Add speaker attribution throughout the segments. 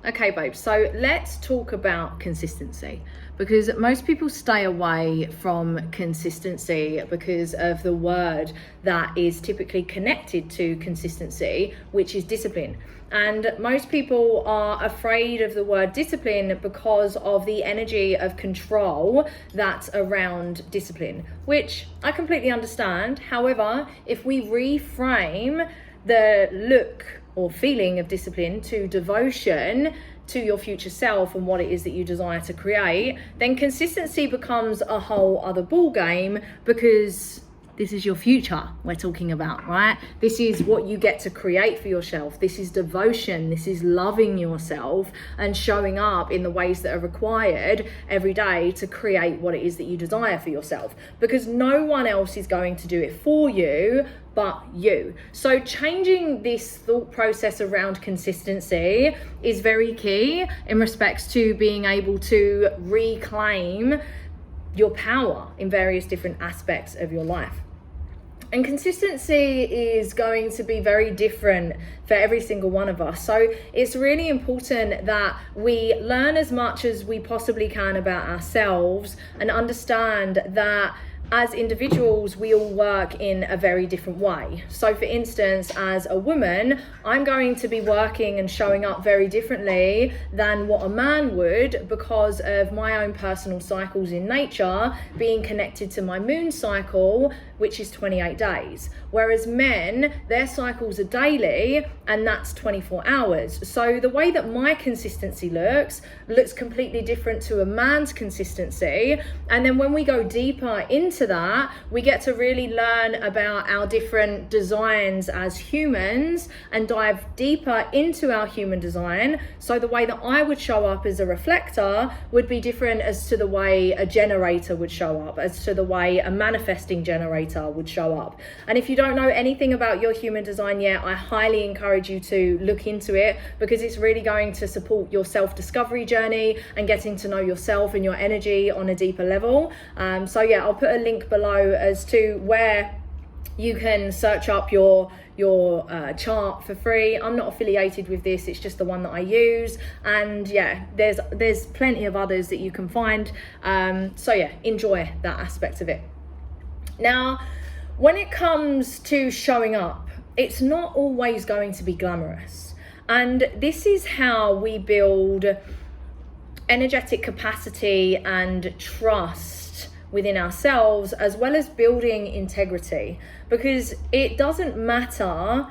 Speaker 1: Okay, babe, so let's talk about consistency, because most people stay away from consistency because of the word that is typically connected to consistency, which is discipline. And most people are afraid of the word discipline because of the energy of control that's around discipline, which I completely understand. However, if we reframe the look or feeling of discipline to devotion to your future self and what it is that you desire to create, then consistency becomes a whole other ball game, because this is your future we're talking about, right? This is what you get to create for yourself. This is devotion. This is loving yourself and showing up in the ways that are required every day to create what it is that you desire for yourself, because no one else is going to do it for you but you. So changing this thought process around consistency is very key in respects to being able to reclaim your power in various different aspects of your life. And consistency is going to be very different for every single one of us. So it's really important that we learn as much as we possibly can about ourselves and understand that as individuals, we all work in a very different way. So for instance, as a woman, I'm going to be working and showing up very differently than what a man would, because of my own personal cycles in nature being connected to my moon cycle, which is 28 days. Whereas men, their cycles are daily, and that's 24 hours. So the way that my consistency looks completely different to a man's consistency. And then when we go deeper into that, we get to really learn about our different designs as humans and dive deeper into our human design. So the way that I would show up as a reflector would be different as to the way a generator would show up, as to the way a manifesting generator would show up. And if you don't know anything about your human design yet, I highly encourage you to look into it, because it's really going to support your self-discovery journey and getting to know yourself and your energy on a deeper level. So yeah, I'll put a link below as to where you can search up your chart for free. I'm not affiliated with this, it's just the one that I use, and yeah, there's plenty of others that you can find. So yeah, enjoy that aspect of it. Now, when it comes to showing up, it's not always going to be glamorous, and this is how we build energetic capacity and trust within ourselves, as well as building integrity, because it doesn't matter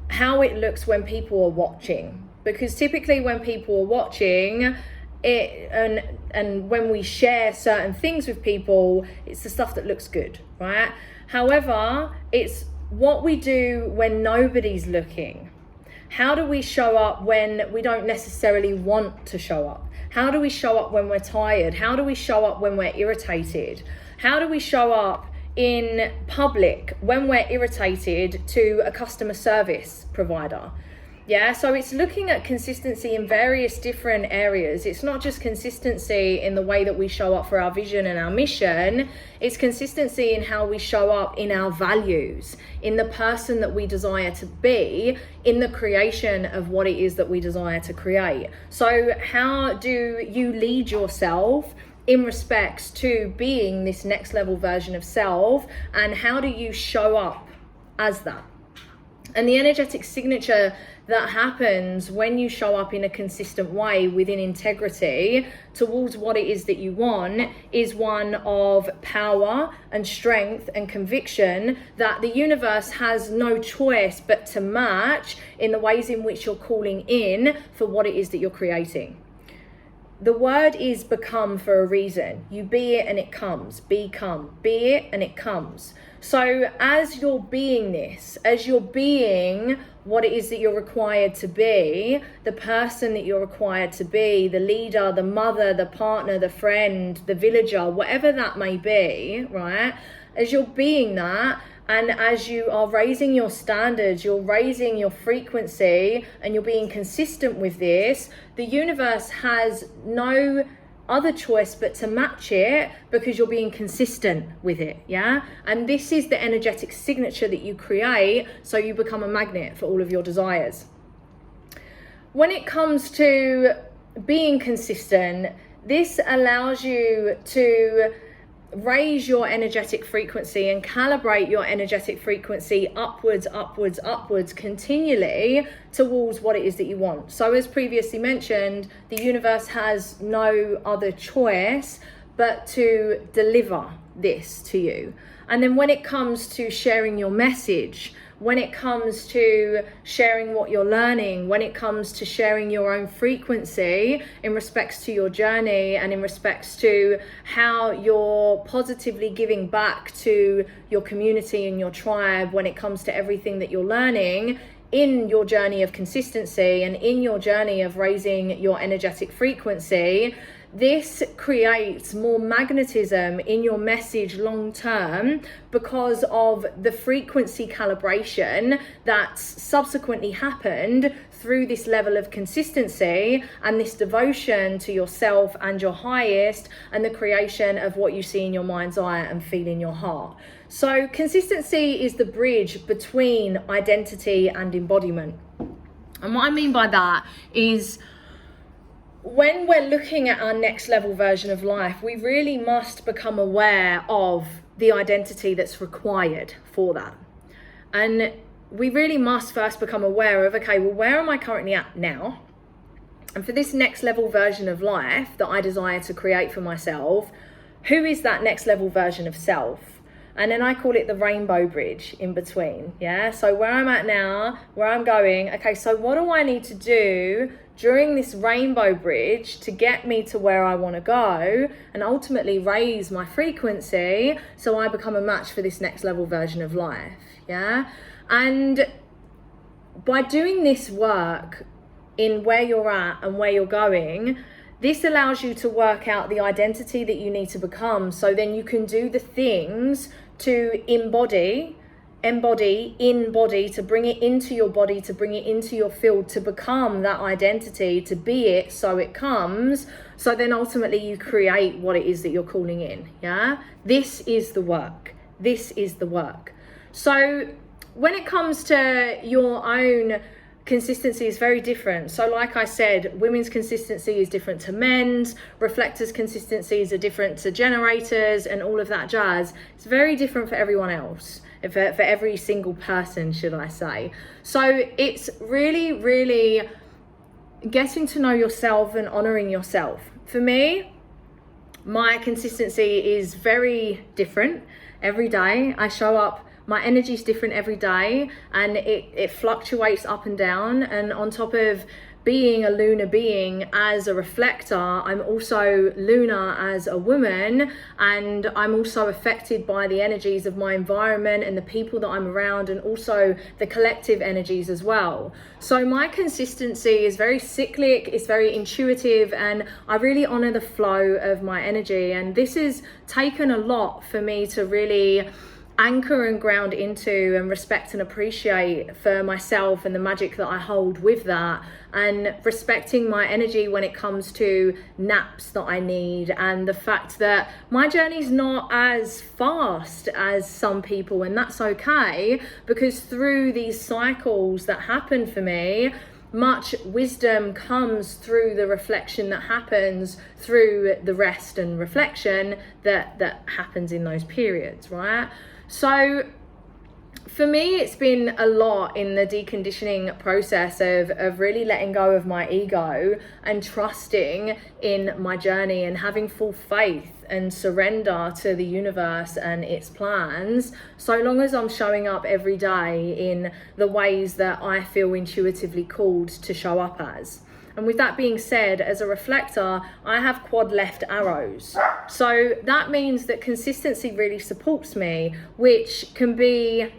Speaker 1: how it looks when people are watching, because typically when people are watching it, and when we share certain things with people, it's the stuff that looks good, right? However, it's what we do when nobody's looking. How do we show up when we don't necessarily want to show up? How do we show up when we're tired? How do we show up when we're irritated? How do we show up in public when we're irritated to a customer service provider? Yeah, so it's looking at consistency in various different areas. It's not just consistency in the way that we show up for our vision and our mission. It's consistency in how we show up in our values, in the person that we desire to be, in the creation of what it is that we desire to create. So how do you lead yourself in respects to being this next level version of self, and how do you show up as that? And the energetic signature that happens when you show up in a consistent way within integrity towards what it is that you want is one of power and strength and conviction that the universe has no choice but to match in the ways in which you're calling in for what it is that you're creating. The word is become for a reason. You be it and it comes. Become. Be it and it comes. So as you're being this, as you're being what it is that you're required to be, the person that you're required to be, the leader, the mother, the partner, the friend, the villager, whatever that may be, right? As you're being that, and as you are raising your standards, you're raising your frequency, and you're being consistent with this, the universe has no other choice but to match it, because you're being consistent with it, yeah? And this is the energetic signature that you create, so you become a magnet for all of your desires. When it comes to being consistent, this allows you to raise your energetic frequency and calibrate your energetic frequency upwards continually towards what it is that you want. So as previously mentioned, the universe has no other choice but to deliver this to you. And then when it comes to sharing your message, when it comes to sharing what you're learning, when it comes to sharing your own frequency in respects to your journey and in respects to how you're positively giving back to your community and your tribe, when it comes to everything that you're learning in your journey of consistency and in your journey of raising your energetic frequency, this creates more magnetism in your message long term because of the frequency calibration that's subsequently happened through this level of consistency and this devotion to yourself and your highest, and the creation of what you see in your mind's eye and feel in your heart. So consistency is the bridge between identity and embodiment. And what I mean by that is, when we're looking at our next level version of life, we really must become aware of the identity that's required for that. And we really must first become aware of, okay, well, where am I currently at now? And for this next level version of life that I desire to create for myself, who is that next level version of self? And then I call it the rainbow bridge in between. Yeah. So where I'm at now, where I'm going, okay, so what do I need to do during this rainbow bridge to get me to where I want to go and ultimately raise my frequency so I become a match for this next level version of life? Yeah. And by doing this work in where you're at and where you're going, this allows you to work out the identity that you need to become, so then you can do the things to embody, to bring it into your body, to bring it into your field, to become that identity, to be it so it comes, so then ultimately you create what it is that you're calling in. Yeah, this is the work. This is the work. So when it comes to your own consistency, is very different. So like I said, women's consistency is different to men's, reflectors' consistencies are different to generators, and all of that jazz. It's very different for everyone else, for every single person, should I say. So it's really getting to know yourself and honoring yourself. For me, my consistency is very different every day. I show up, my energy is different every day, and it fluctuates up and down. And on top of being a lunar being as a reflector, I'm also lunar as a woman, and I'm also affected by the energies of my environment and the people that I'm around, and also the collective energies as well. So my consistency is very cyclic, it's very intuitive, and I really honor the flow of my energy. And this has taken a lot for me to really anchor and ground into and respect and appreciate for myself and the magic that I hold with that, and respecting my energy when it comes to naps that I need, and the fact that my journey's not as fast as some people, and that's okay, because through these cycles that happen for me, much wisdom comes through the reflection that happens through the rest and reflection that happens in those periods, right? So for me, it's been a lot in the deconditioning process of really letting go of my ego and trusting in my journey and having full faith and surrender to the universe and its plans, so long as I'm showing up every day in the ways that I feel intuitively called to show up as. And with that being said, as a reflector, I have quad left arrows. So that means that consistency really supports me, which can be,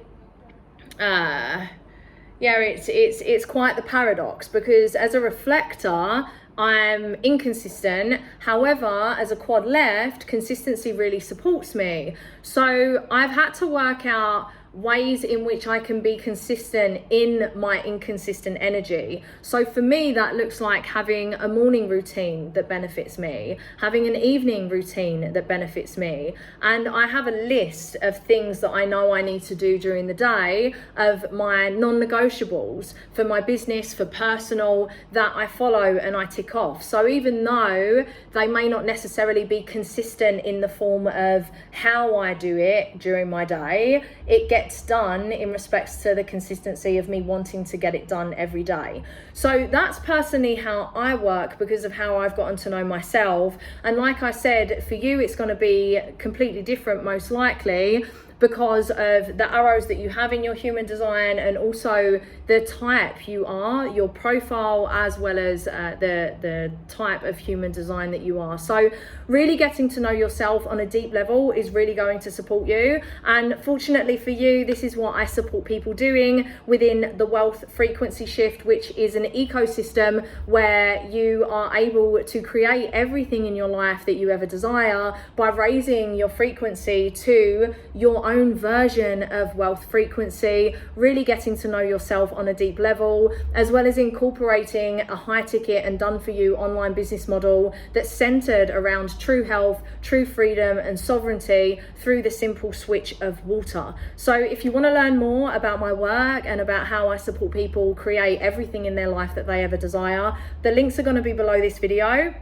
Speaker 1: it's quite the paradox, because as a reflector, I'm inconsistent. However, as a quad left, consistency really supports me. So I've had to work out ways in which I can be consistent in my inconsistent energy. So for me, that looks like having a morning routine that benefits me, having an evening routine that benefits me. And I have a list of things that I know I need to do during the day, of my non-negotiables for my business, for personal, that I follow and I tick off. So even though they may not necessarily be consistent in the form of how I do it during my day, it gets done in respects to the consistency of me wanting to get it done every day. So that's personally how I work, because of how I've gotten to know myself. And like I said, for you, it's going to be completely different, most likely, because of the arrows that you have in your human design, and also the type you are, your profile, as well as the type of human design that you are. So really getting to know yourself on a deep level is really going to support you. And fortunately for you, this is what I support people doing within the Wealth Frequency Shift, which is an ecosystem where you are able to create everything in your life that you ever desire by raising your frequency to your own version of wealth frequency, really getting to know yourself on a deep level, as well as incorporating a high ticket and done for you online business model that's centered around true health, true freedom and sovereignty through the simple switch of water. So if you want to learn more about my work and about how I support people create everything in their life that they ever desire, the links are going to be below this video.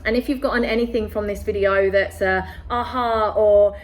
Speaker 1: And if you've gotten anything from this video that's a aha, or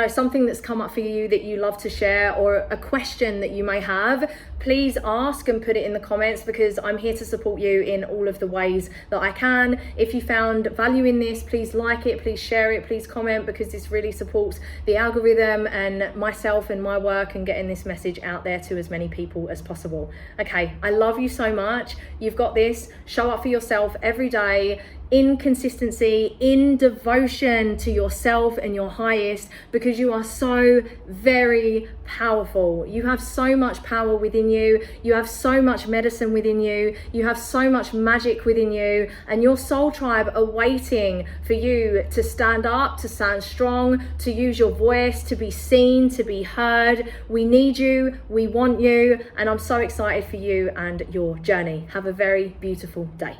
Speaker 1: something that's come up for you that you love to share, or a question that you may have, please ask and put it in the comments, because I'm here to support you in all of the ways that I can. If you found value in this, please like it, please share it, please comment, because this really supports the algorithm and myself and my work and getting this message out there to as many people as possible. Okay, I love you so much. You've got this. Show up for yourself every day, in consistency, in devotion to yourself and your highest, because you are so very powerful. You have so much power within you. You have so much medicine within you. You have so much magic within you, and your soul tribe are waiting for you to stand up, to stand strong, to use your voice, to be seen, to be heard. We need you. We want you. And I'm so excited for you and your journey. Have a very beautiful day.